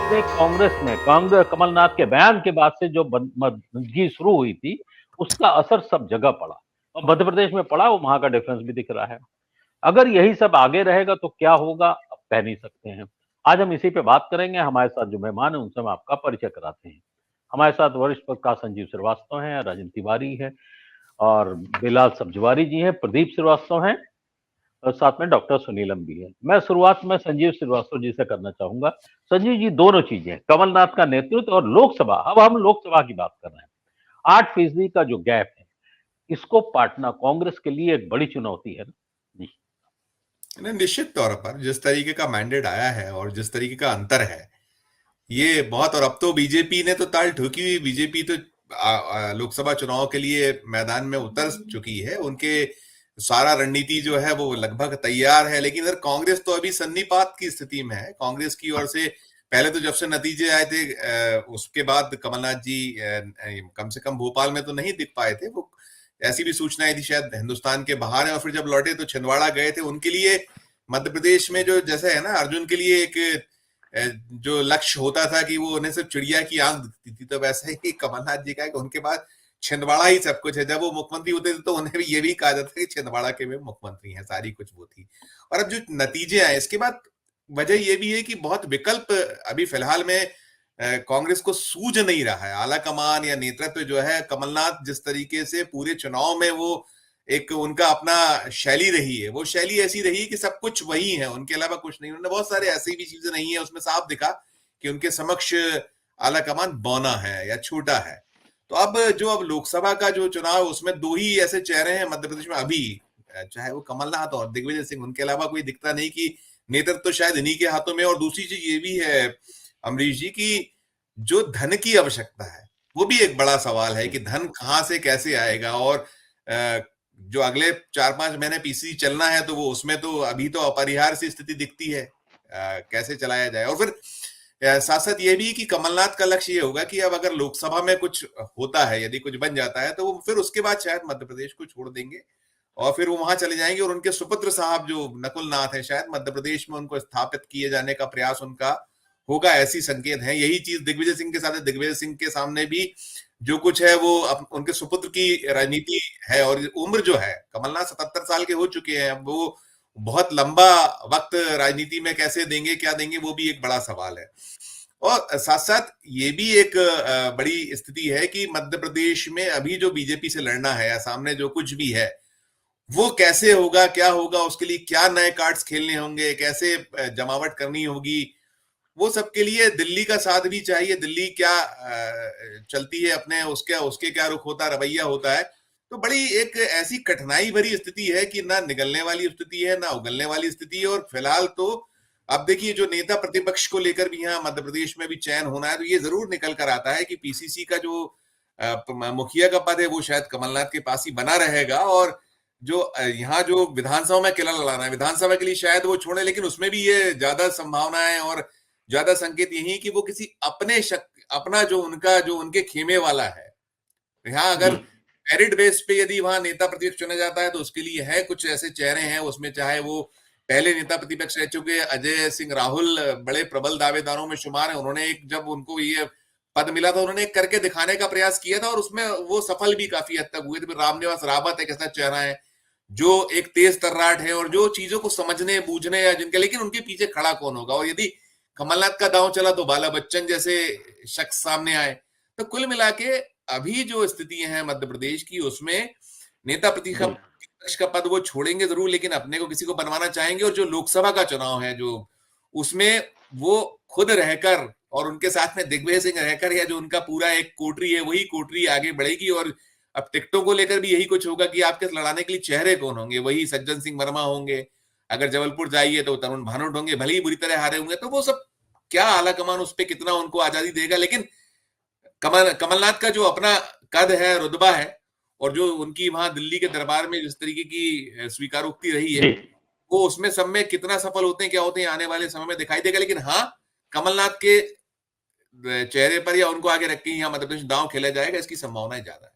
से कांग्रेस में कमलनाथ के बयान के बाद से जो बदमज़गी शुरू हुई थी, उसका असर सब जगह पड़ा और मध्य प्रदेश में पड़ा, वो वहाँ का डिफरेंस भी दिख रहा है। अगर यही सब आगे रहेगा तो क्या होगा, अब कह नहीं सकते हैं। आज हम इसी पे बात करेंगे, हमारे साथ जो मेहमान हैं, उनसे हम आपका परिचय कराते हैं। हमारे साथ वरिष्ठ पत्रकार संजीव श्रीवास्तव हैं, राजन तिवारी है और बिलाल सब्जवारी जी हैं, प्रदीप श्रीवास्तव हैं और साथ में डॉक्टर सुनीलम भी है। मैं शुरुआत में संजीव श्रीवास्तव जी से करना चाहूंगा। संजीव जी, दोनों चीजें, कमलनाथ का नेतृत्व और लोकसभा, अब हम लोकसभा की बात कर रहे हैं। 8% का जो गैप है, इसको पाटना कांग्रेस के लिए एक बड़ी चुनौती है ना जी। निश्चित तौर पर जिस तरीके का मैंडेट आया है और जिस तरीके का अंतर है, ये बहुत। और अब तो बीजेपी ने तो ताल ठोकी हुई। बीजेपी तो लोकसभा चुनाव के लिए मैदान में उतर चुकी है। उनके सारा रणनीति जो है वो लगभग तैयार है। लेकिन इधर कांग्रेस तो अभी सन्नीपात की स्थिति में है। कांग्रेस की ओर से पहले तो जब से नतीजे आए थे, उसके बाद कमलनाथ जी कम से कम भोपाल में तो नहीं दिख पाए थे। वो ऐसी भी सूचनाएं थी शायद हिंदुस्तान के बाहर है, और फिर जब लौटे तो छिंदवाड़ा गए थे। उनके लिए मध्य प्रदेश में जो जैसे है ना, अर्जुन के लिए एक जो लक्ष्य होता था कि वो उन्हें सिर्फ चिड़िया की आंख दिखती थी, तो वैसे ही कमलनाथ जी का है कि उनके पास छिंदवाड़ा ही सब कुछ है। जब वो मुख्यमंत्री होते थे तो उन्हें भी ये भी कहा जाता था कि छिंदवाड़ा के वे मुख्यमंत्री हैं, सारी कुछ वो थी। और अब जो नतीजे आए इसके बाद वजह ये भी है कि बहुत विकल्प अभी फिलहाल में कांग्रेस को सूझ नहीं रहा है। आला कमान या नेतृत्व जो है, कमलनाथ जिस तरीके से पूरे चुनाव में वो एक उनका अपना शैली रही है, वो शैली ऐसी रही कि सब कुछ वही है, उनके अलावा कुछ नहीं। उन्होंने बहुत सारे ऐसी भी चीजें नहीं है, उसमें साफ दिखा कि उनके समक्ष आला कमान बौना है या छोटा है। तो अब लोकसभा का जो चुनाव, उसमें दो ही ऐसे चेहरे हैं मध्य प्रदेश में अभी, चाहे वो कमलनाथ और दिग्विजय सिंह, उनके अलावा कोई दिखता नहीं कि नेतृत्व तो शायद इन्हीं के हाथों में। और दूसरी चीज ये भी है अमरीश जी की जो धन की आवश्यकता है, वो भी एक बड़ा सवाल है कि धन कहां से कैसे आएगा। और जो अगले 4-5 महीने पीसी चलना है, तो वो उसमें तो अभी तो अपरिहार्य सी स्थिति दिखती है, कैसे चलाया जाए। और फिर साथ साथ ये भी कि कमलनाथ का लक्ष्य ये होगा कि अब अगर लोकसभा में कुछ होता है, यदि कुछ बन जाता है, तो वो फिर उसके बाद शायद मध्य प्रदेश को छोड़ देंगे और फिर वो वहां चले जाएंगे। और उनके सुपुत्र साहब जो नकुल नाथ है, शायद मध्य प्रदेश में उनको स्थापित किए जाने का प्रयास उनका होगा, ऐसी संकेत है। यही चीज दिग्विजय सिंह के साथ है। दिग्विजय सिंह के सामने भी जो कुछ है वो उनके सुपुत्र की राजनीति है। और उम्र जो है, कमलनाथ 77 साल के हो चुके हैं, अब वो बहुत लंबा वक्त राजनीति में कैसे देंगे, क्या देंगे, वो भी एक बड़ा सवाल है। और साथ साथ ये भी एक बड़ी स्थिति है कि मध्य प्रदेश में अभी जो बीजेपी से लड़ना है या सामने जो कुछ भी है, वो कैसे होगा, क्या होगा, उसके लिए क्या नए कार्ड्स खेलने होंगे, कैसे जमावट करनी होगी, वो सबके लिए दिल्ली का साथ भी चाहिए। दिल्ली क्या चलती है अपने, उसके क्या रुख होता, रवैया होता है। तो बड़ी एक ऐसी कठिनाई भरी स्थिति है कि ना निगलने वाली स्थिति है, ना उगलने वाली स्थिति है। और फिलहाल तो अब देखिए, जो नेता प्रतिपक्ष को लेकर भी यहाँ मध्य प्रदेश में भी चयन होना है, तो ये जरूर निकल कर आता है कि पीसीसी का जो मुखिया का पद है वो शायद कमलनाथ के पास ही बना रहेगा। और जो यहाँ जो विधानसभा में किला लड़ाना है, विधानसभा के लिए शायद वो छोड़े, लेकिन उसमें भी ये ज्यादा संभावना है और ज्यादा संकेत यही कि वो किसी अपना जो उनके खेमे वाला है, यहाँ अगर मेरिट बेस पे यदि वहां नेता प्रतिपक्ष चुना जाता है, तो उसके लिए है कुछ ऐसे चेहरे हैं उसमें, चाहे वो पहले नेता प्रतिपक्ष रह चुके अजय सिंह राहुल बड़े प्रबल दावेदारों में शुमार है। उन्होंने एक, जब उनको ये पद मिला था, उन्होंने एक करके दिखाने का प्रयास किया था और उसमें वो सफल भी काफी हद तक हुए थे। रामनिवास रावत एक ऐसा चेहरा है जो एक तेज तर्राट है और जो चीजों को समझने बूझने या जिनके, लेकिन उनके पीछे खड़ा कौन होगा। और यदि कमलनाथ का दांव चला तो बाला बच्चन जैसे शख्स सामने आए। तो कुल मिला के अभी जो स्थिति है मध्य प्रदेश की, उसमें नेता प्रतिपक्ष का पद वो छोड़ेंगे जरूर, लेकिन अपने को किसी को बनवाना चाहेंगे। और जो लोकसभा का चुनाव है, जो उसमें वो खुद रहकर और उनके साथ में दिग्विजय सिंह रहकर, या जो उनका पूरा एक कोटरी है, वही कोटरी आगे बढ़ेगी। और अब टिकटों को लेकर भी यही कुछ होगा कि आपके लड़ाने के लिए चेहरे कौन होंगे। वही सज्जन सिंह वर्मा होंगे, अगर जबलपुर जाइए तो तरुण भानोट होंगे, भले ही बुरी तरह हारे होंगे। तो वो सब क्या आला कमान उस पर कितना उनको आजादी देगा। लेकिन कमलनाथ का जो अपना कद है, रुतबा है, और जो उनकी वहां दिल्ली के दरबार में जिस तरीके की स्वीकारोक्ति रही है, वो उसमें सब में कितना सफल होते हैं, क्या होते हैं, आने वाले समय में दिखाई देगा। लेकिन हाँ, कमलनाथ के चेहरे पर या उनको आगे रख के यहाँ मध्य प्रदेश दांव खेला जाएगा, इसकी संभावना ज्यादा है।